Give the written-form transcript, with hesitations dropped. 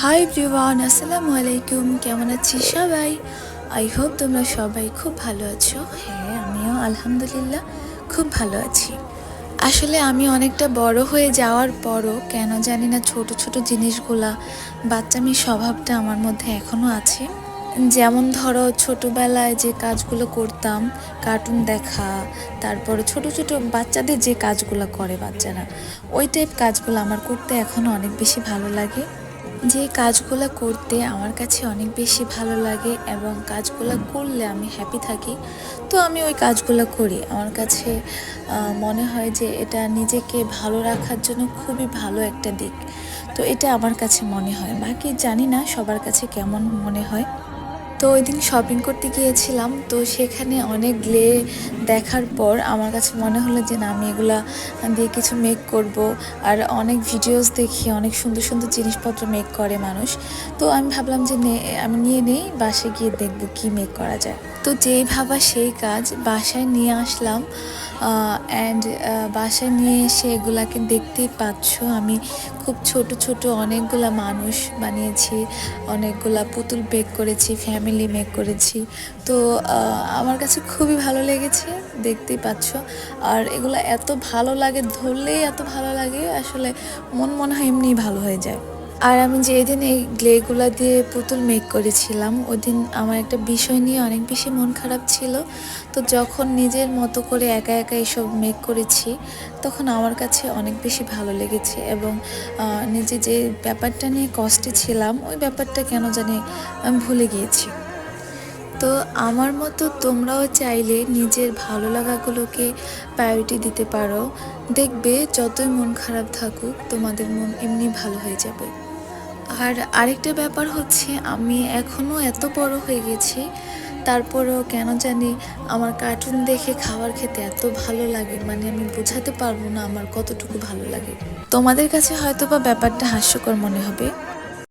Hi everyone, আসসালামু আলাইকুম। কেমন আছিস সবাই? আই হোপ তোমরা সবাই খুব ভালো আছো। হ্যাঁ, আমিও আলহামদুলিল্লাহ খুব ভালো আছি। আসলে আমি অনেকটা বড় হয়ে যাওয়ার পরও কেন জানি না ছোট ছোট জিনিসগুলা, বাচ্চামি স্বভাবটা আমার মধ্যে এখনও আছে। যেমন ধরো ছোটবেলায় যে কাজগুলো করতাম, কার্টুন দেখা, তারপরে ছোট ছোট বাচ্চাদের যে কাজগুলো করে বাচ্চারা, ওই টাইপ কাজগুলো আমার করতে এখনও অনেক বেশি ভালো লাগে। যে কাজগুলো করতে আমার কাছে অনেক বেশি ভালো লাগে এবং কাজগুলো করলে আমি হ্যাপি থাকি, তো আমি ওই কাজগুলো করি। আমার কাছে মনে হয় যে এটা নিজেকে ভালো রাখার জন্য খুবই ভালো একটা দিক। তো এটা আমার কাছে মনে হয়, বাকি জানি না সবার কাছে কেমন মনে হয়। তো ওই দিন শপিং করতে গিয়েছিলাম, তো সেখানে অনেক গ্লে দেখার পর আমার কাছে মনে হলো যে না, আমি এগুলা দিয়ে কিছু মেক করব। আর অনেক ভিডিওস দেখি অনেক সুন্দর সুন্দর জিনিসপত্র মেক করে মানুষ। তো আমি ভাবলাম যে আমি নিয়ে নেই, বাসায় গিয়ে দেখব কি মেক করা যায়। তো যেই ভাবা সেই কাজ, বাসায় নিয়ে আসলাম। অ্যান্ড বাসায় নিয়ে এসে এগুলাকে দেখতেই পাচ্ছ, আমি খুব ছোট ছোট অনেকগুলা মানুষ বানিয়েছি, অনেকগুলা পুতুল বেক করেছি, ফ্যামিলি মেক করেছি। তো আমার কাছে খুবই ভালো লেগেছে, দেখতেই পাচ্ছ। আর এগুলো এত ভালো লাগে, ধরলেই এত ভালো লাগে, আসলে মনে হয় এমনিই ভালো হয়ে যায়। আর আমি যেদিন এই গ্লেগুলা দিয়ে পুতুল মেক করেছিলাম, ওই দিন আমার একটা বিষয় নিয়ে অনেক বেশি মন খারাপ ছিল। তো যখন নিজের মতো করে একা একা এইসব মেক করেছি, তখন আমার কাছে অনেক বেশি ভালো লেগেছে। এবং নিজে যে ব্যাপারটা নিয়ে কষ্টে ছিলাম, ওই ব্যাপারটা কেন জানি আমি ভুলে গিয়েছি। তো আমার মতো তোমরাও চাইলে নিজের ভালো লাগাগুলোকে প্রায়োরিটি দিতে পারো। দেখবে যতই মন খারাপ থাকুক, তোমাদের মন এমনি ভালো হয়ে যাবে। আর আরেকটা ব্যাপার হচ্ছে, আমি এখনও এত বড় হয়ে গেছি, তারপরেও কেন জানি আমার কার্টুন দেখে খাবার খেতে এত ভালো লাগে, মানে আমি বোঝাতে পারবো না আমার কতটুকু ভালো লাগে। তোমাদের কাছে হয়তো বা ব্যাপারটা হাস্যকর মনে হবে।